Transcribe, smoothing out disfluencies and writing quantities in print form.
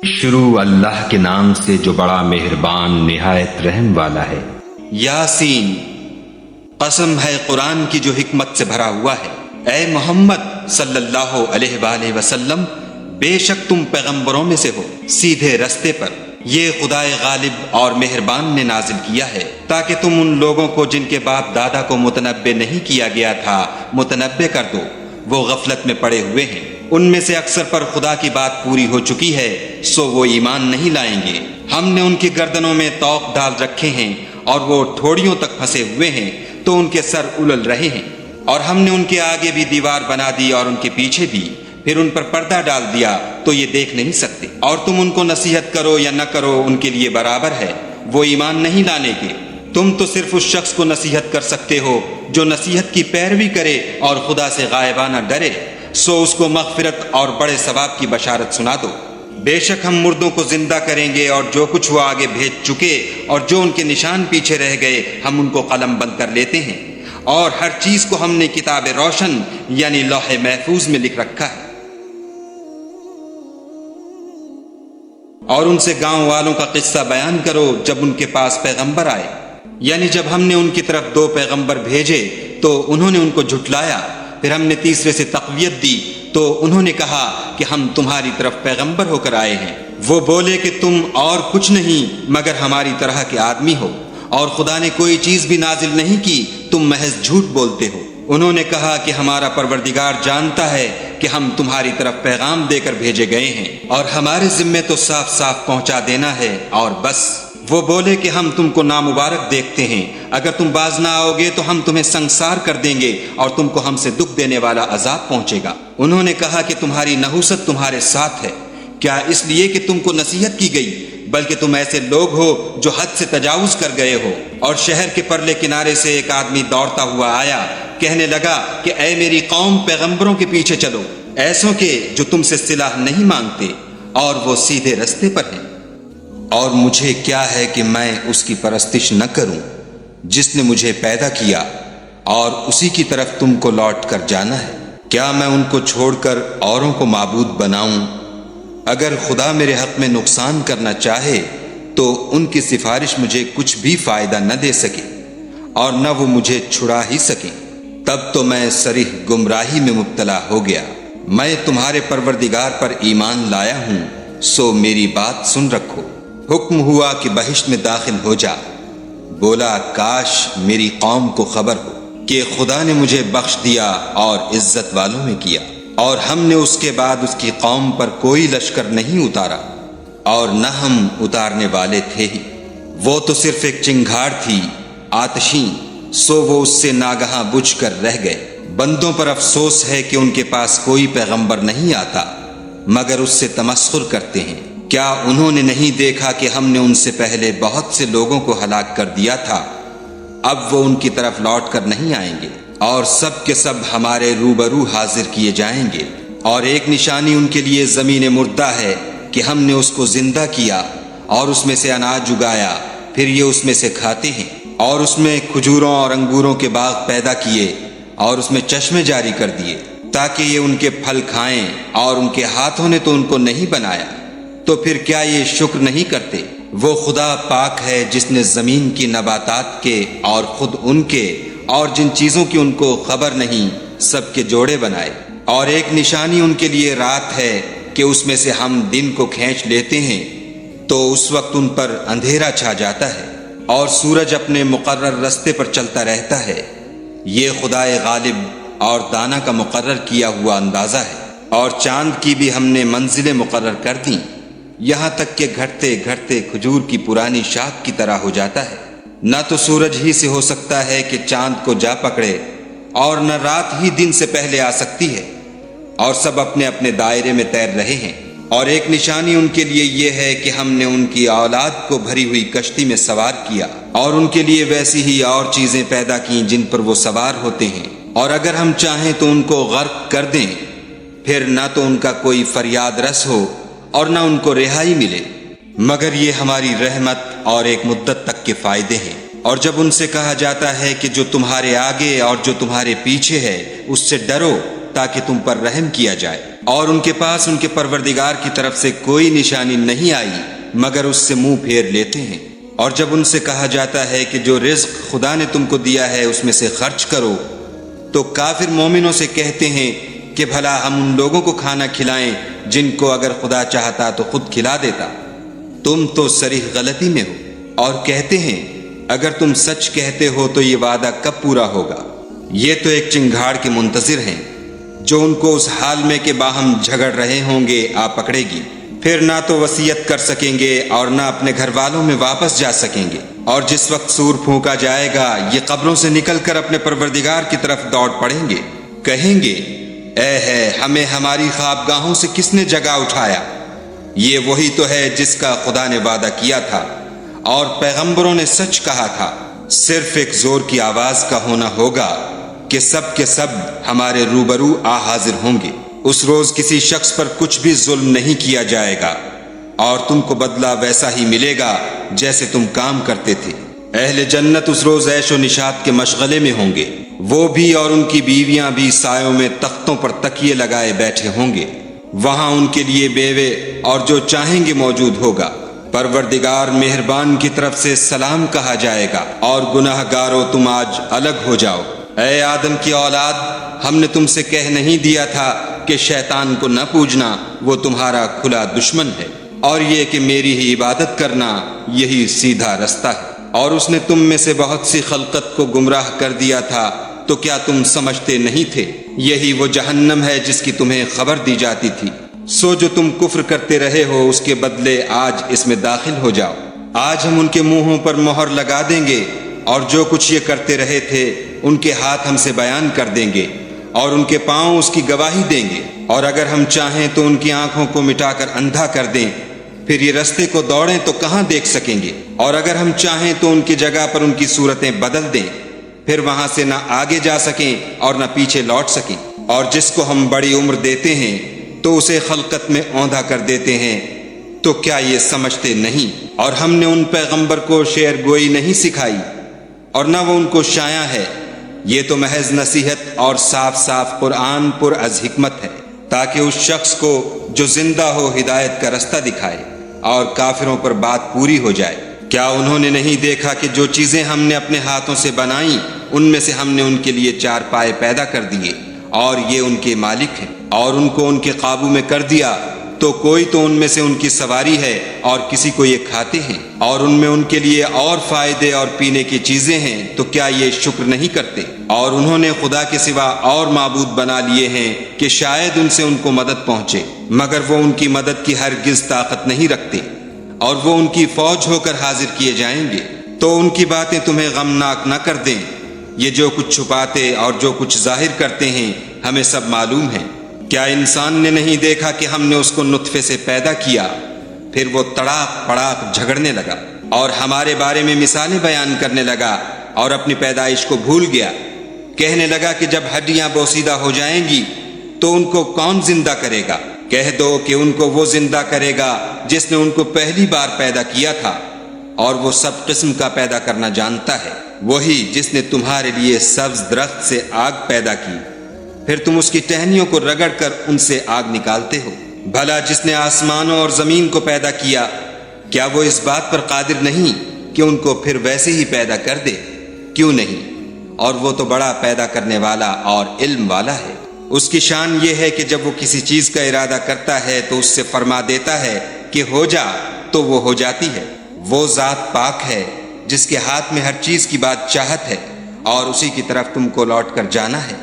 شروع اللہ کے نام سے جو بڑا مہربان نہایت رحم والا ہے۔ یاسین، قسم ہے قرآن کی جو حکمت سے بھرا ہوا ہے۔ اے محمد صلی اللہ علیہ وآلہ وسلم، بے شک تم پیغمبروں میں سے ہو، سیدھے رستے پر۔ یہ خدائے غالب اور مہربان نے نازل کیا ہے تاکہ تم ان لوگوں کو جن کے باپ دادا کو متنبع نہیں کیا گیا تھا متنبع کر دو، وہ غفلت میں پڑے ہوئے ہیں۔ ان میں سے اکثر پر خدا کی بات پوری ہو چکی ہے، سو وہ ایمان نہیں لائیں گے۔ ہم نے ان کی گردنوں میں طوق ڈال رکھے ہیں اور وہ ٹھوڑیوں تک پھنسے ہوئے ہیں تو ان کے سر الل رہے ہیں، اور ہم نے ان کے آگے بھی دیوار بنا دی اور ان کے پیچھے بھی، پھر ان پر پردہ ڈال دیا تو یہ دیکھ نہیں سکتے۔ اور تم ان کو نصیحت کرو یا نہ کرو ان کے لیے برابر ہے، وہ ایمان نہیں لانے کے۔ تم تو صرف اس شخص کو نصیحت کر سکتے ہو جو نصیحت کی پیروی کرے اور خدا سے غائبانہ ڈرے، سو اس کو مغفرت اور بڑے ثواب کی بشارت سنا دو۔ بے شک ہم مردوں کو زندہ کریں گے، اور جو کچھ وہ آگے بھیج چکے اور جو ان کے نشان پیچھے رہ گئے ہم ان کو قلم بند کر لیتے ہیں، اور ہر چیز کو ہم نے کتاب روشن یعنی لوح محفوظ میں لکھ رکھا ہے۔ اور ان سے گاؤں والوں کا قصہ بیان کرو جب ان کے پاس پیغمبر آئے، یعنی جب ہم نے ان کی طرف 2 پیغمبر بھیجے تو انہوں نے ان کو جھٹلایا، پھر ہم نے تیسرے سے تقویت دی تو انہوں نے کہا کہ ہم تمہاری طرف پیغمبر ہو کر آئے ہیں۔ وہ بولے کہ تم اور کچھ نہیں مگر ہماری طرح کے آدمی ہو، اور خدا نے کوئی چیز بھی نازل نہیں کی، تم محض جھوٹ بولتے ہو۔ انہوں نے کہا کہ ہمارا پروردگار جانتا ہے کہ ہم تمہاری طرف پیغام دے کر بھیجے گئے ہیں، اور ہمارے ذمے تو صاف صاف پہنچا دینا ہے اور بس۔ وہ بولے کہ ہم تم کو نامبارک دیکھتے ہیں، اگر تم باز نہ آؤ گے تو ہم تمہیں سنگسار کر دیں گے اور تم کو ہم سے دکھ دینے والا عذاب پہنچے گا۔ انہوں نے کہا کہ تمہاری نحوست تمہارے ساتھ ہے، کیا اس لیے کہ تم کو نصیحت کی گئی؟ بلکہ تم ایسے لوگ ہو جو حد سے تجاوز کر گئے ہو۔ اور شہر کے پرلے کنارے سے ایک آدمی دوڑتا ہوا آیا، کہنے لگا کہ اے میری قوم، پیغمبروں کے پیچھے چلو، ایسوں کے جو تم سے صلاح نہیں مانگتے اور وہ سیدھے رستے پر ہیں۔ اور مجھے کیا ہے کہ میں اس کی پرستش نہ کروں جس نے مجھے پیدا کیا، اور اسی کی طرف تم کو لوٹ کر جانا ہے۔ کیا میں ان کو چھوڑ کر اوروں کو معبود بناؤں؟ اگر خدا میرے حق میں نقصان کرنا چاہے تو ان کی سفارش مجھے کچھ بھی فائدہ نہ دے سکے، اور نہ وہ مجھے چھڑا ہی سکیں۔ تب تو میں صریح گمراہی میں مبتلا ہو گیا۔ میں تمہارے پروردگار پر ایمان لایا ہوں، سو میری بات سن رکھو۔ حکم ہوا کہ بہشت میں داخل ہو جا۔ بولا کاش میری قوم کو خبر ہو کہ خدا نے مجھے بخش دیا اور عزت والوں میں کیا، اور ہم نے اس کے بعد اس کی قوم پر کوئی لشکر نہیں اتارا، اور نہ ہم اتارنے والے تھے ہی۔ وہ تو صرف ایک چنگھاڑ تھی آتشیں، سو وہ اس سے ناگہاں بجھ کر رہ گئے۔ بندوں پر افسوس ہے کہ ان کے پاس کوئی پیغمبر نہیں آتا مگر اس سے تمسخر کرتے ہیں۔ کیا انہوں نے نہیں دیکھا کہ ہم نے ان سے پہلے بہت سے لوگوں کو ہلاک کر دیا تھا؟ اب وہ ان کی طرف لوٹ کر نہیں آئیں گے، اور سب کے سب ہمارے روبرو حاضر کیے جائیں گے۔ اور ایک نشانی ان کے لیے زمین مردہ ہے کہ ہم نے اس کو زندہ کیا اور اس میں سے اناج اگایا، پھر یہ اس میں سے کھاتے ہیں، اور اس میں کھجوروں اور انگوروں کے باغ پیدا کیے اور اس میں چشمے جاری کر دیے تاکہ یہ ان کے پھل کھائیں، اور ان کے ہاتھوں نے تو ان کو نہیں بنایا، تو پھر کیا یہ شکر نہیں کرتے؟ وہ خدا پاک ہے جس نے زمین کی نباتات کے اور خود ان کے اور جن چیزوں کی ان کو خبر نہیں سب کے جوڑے بنائے۔ اور ایک نشانی ان کے لیے رات ہے کہ اس میں سے ہم دن کو کھینچ لیتے ہیں تو اس وقت ان پر اندھیرا چھا جاتا ہے، اور سورج اپنے مقرر رستے پر چلتا رہتا ہے۔ یہ خدائے غالب اور دانا کا مقرر کیا ہوا اندازہ ہے۔ اور چاند کی بھی ہم نے منزلیں مقرر کر دیں، یہاں تک کہ گھٹتے گھٹتے کھجور کی پرانی شاخ کی طرح ہو جاتا ہے۔ نہ تو سورج ہی سے ہو سکتا ہے کہ چاند کو جا پکڑے، اور نہ رات ہی دن سے پہلے آ سکتی ہے، اور سب اپنے اپنے دائرے میں تیر رہے ہیں۔ اور ایک نشانی ان کے لیے یہ ہے کہ ہم نے ان کی اولاد کو بھری ہوئی کشتی میں سوار کیا، اور ان کے لیے ویسی ہی اور چیزیں پیدا کیں جن پر وہ سوار ہوتے ہیں، اور اگر ہم چاہیں تو ان کو غرق کر دیں، پھر نہ تو ان کا کوئی فریاد رس ہو اور نہ ان کو رہائی ملے، مگر یہ ہماری رحمت اور ایک مدت تک کے فائدے ہیں۔ اور جب ان سے کہا جاتا ہے کہ جو تمہارے آگے اور جو تمہارے پیچھے ہے اس سے ڈرو، تاکہ تم پر رحم کیا جائے، اور ان کے پاس ان کے پروردگار کی طرف سے کوئی نشانی نہیں آئی مگر اس سے منہ پھیر لیتے ہیں۔ اور جب ان سے کہا جاتا ہے کہ جو رزق خدا نے تم کو دیا ہے اس میں سے خرچ کرو، تو کافر مومنوں سے کہتے ہیں کہ بھلا ہم ان لوگوں کو کھانا کھلائیں جن کو اگر خدا چاہتا تو خود کھلا دیتا، تم تو صریح غلطی میں ہو۔ اور کہتے ہیں اگر تم سچ کہتے ہو تو یہ وعدہ کب پورا ہوگا؟ یہ تو ایک چنگھاڑ کے منتظر ہیں جو ان کو اس حال میں کہ باہم جھگڑ رہے ہوں گے آ پکڑے گی، پھر نہ تو وصیت کر سکیں گے اور نہ اپنے گھر والوں میں واپس جا سکیں گے۔ اور جس وقت سور پھونکا جائے گا یہ قبروں سے نکل کر اپنے پروردگار کی طرف دوڑ پڑیں گے، کہیں گے اے ہے ہمیں ہماری خوابگاہوں سے کس نے جگا اٹھایا؟ یہ وہی تو ہے جس کا خدا نے وعدہ کیا تھا اور پیغمبروں نے سچ کہا تھا، صرف ایک زور کی آواز کا ہونا ہوگا کہ سب کے سب ہمارے روبرو آ حاضر ہوں گے۔ اس روز کسی شخص پر کچھ بھی ظلم نہیں کیا جائے گا اور تم کو بدلہ ویسا ہی ملے گا جیسے تم کام کرتے تھے۔ اہل جنت اس روز عیش و نشاط کے مشغلے میں ہوں گے، وہ بھی اور ان کی بیویاں بھی سایوں میں تختوں پر تکیے لگائے بیٹھے ہوں گے، وہاں ان کے لیے بیوے اور جو چاہیں گے موجود ہوگا۔ پروردگار مہربان کی طرف سے سلام کہا جائے گا اور گناہ گارو تم آج الگ ہو جاؤ۔ اے آدم کی اولاد، ہم نے تم سے کہہ نہیں دیا تھا کہ شیطان کو نہ پوجنا، وہ تمہارا کھلا دشمن ہے، اور یہ کہ میری ہی عبادت کرنا یہی سیدھا رستہ ہے۔ اور اس نے تم میں سے بہت سی خلقت کو گمراہ کر دیا تھا، تو کیا تم سمجھتے نہیں تھے؟ یہی وہ جہنم ہے جس کی تمہیں خبر دی جاتی تھی۔ سو جو تم کفر کرتے رہے ہو اس کے بدلے آج اس میں داخل ہو جاؤ۔ آج ہم ان کے منہوں پر مہر لگا دیں گے اور جو کچھ یہ کرتے رہے تھے ان کے ہاتھ ہم سے بیان کر دیں گے اور ان کے پاؤں اس کی گواہی دیں گے، اور اگر ہم چاہیں تو ان کی آنکھوں کو مٹا کر اندھا کر دیں، پھر یہ رستے کو دوڑیں تو کہاں دیکھ سکیں گے، اور اگر ہم چاہیں تو ان کی جگہ پر ان کی صورتیں بدل دیں، پھر وہاں سے نہ آگے جا سکیں اور نہ پیچھے لوٹ سکیں۔ اور جس کو ہم بڑی عمر دیتے ہیں تو اسے خلقت میں اوندھا کر دیتے ہیں، تو کیا یہ سمجھتے نہیں؟ اور ہم نے ان پیغمبر کو شعر گوئی نہیں سکھائی اور نہ وہ ان کو شایع ہے، یہ تو محض نصیحت اور صاف صاف قرآن پر از حکمت ہے، تاکہ اس شخص کو جو زندہ ہو ہدایت کا رستہ دکھائے اور کافروں پر بات پوری ہو جائے۔ کیا انہوں نے نہیں دیکھا کہ جو چیزیں ہم نے اپنے ہاتھوں سے بنائیں ان میں سے ہم نے ان کے لیے چار پائے پیدا کر دیے اور یہ ان کے مالک ہیں، اور ان کو ان کے قابو میں کر دیا تو کوئی تو ان میں سے ان کی سواری ہے اور کسی کو یہ کھاتے ہیں، اور ان میں ان کے لیے اور فائدے اور پینے کی چیزیں ہیں، تو کیا یہ شکر نہیں کرتے؟ اور انہوں نے خدا کے سوا اور معبود بنا لیے ہیں کہ شاید ان سے ان کو مدد پہنچے، مگر وہ ان کی مدد کی ہرگز طاقت نہیں رکھتے، اور وہ ان کی فوج ہو کر حاضر کیے جائیں گے۔ تو ان کی باتیں تمہیں غمناک نہ کر دیں، یہ جو کچھ چھپاتے اور جو کچھ ظاہر کرتے ہیں ہمیں سب معلوم ہے۔ کیا انسان نے نہیں دیکھا کہ ہم نے اس کو نطفے سے پیدا کیا، پھر وہ تڑاک پڑاک جھگڑنے لگا اور ہمارے بارے میں مثالیں بیان کرنے لگا اور اپنی پیدائش کو بھول گیا، کہنے لگا کہ جب ہڈیاں بوسیدہ ہو جائیں گی تو ان کو کون زندہ کرے گا؟ کہہ دو کہ ان کو وہ زندہ کرے گا جس نے ان کو پہلی بار پیدا کیا تھا، اور وہ سب قسم کا پیدا کرنا جانتا ہے، وہی جس نے تمہارے لیے سبز درخت سے آگ پیدا کی، پھر تم اس کی ٹہنیوں کو رگڑ کر ان سے آگ نکالتے ہو۔ بھلا جس نے آسمانوں اور زمین کو پیدا کیا، کیا وہ اس بات پر قادر نہیں کہ ان کو پھر ویسے ہی پیدا کر دے؟ کیوں نہیں؟ اور وہ تو بڑا پیدا کرنے والا اور علم والا ہے۔ اس کی شان یہ ہے کہ جب وہ کسی چیز کا ارادہ کرتا ہے تو اس سے فرما دیتا ہے کہ ہو جا، تو وہ ہو جاتی ہے۔ وہ ذات پاک ہے جس کے ہاتھ میں ہر چیز کی بات چاہت ہے، اور اسی کی طرف تم کو لوٹ کر جانا ہے۔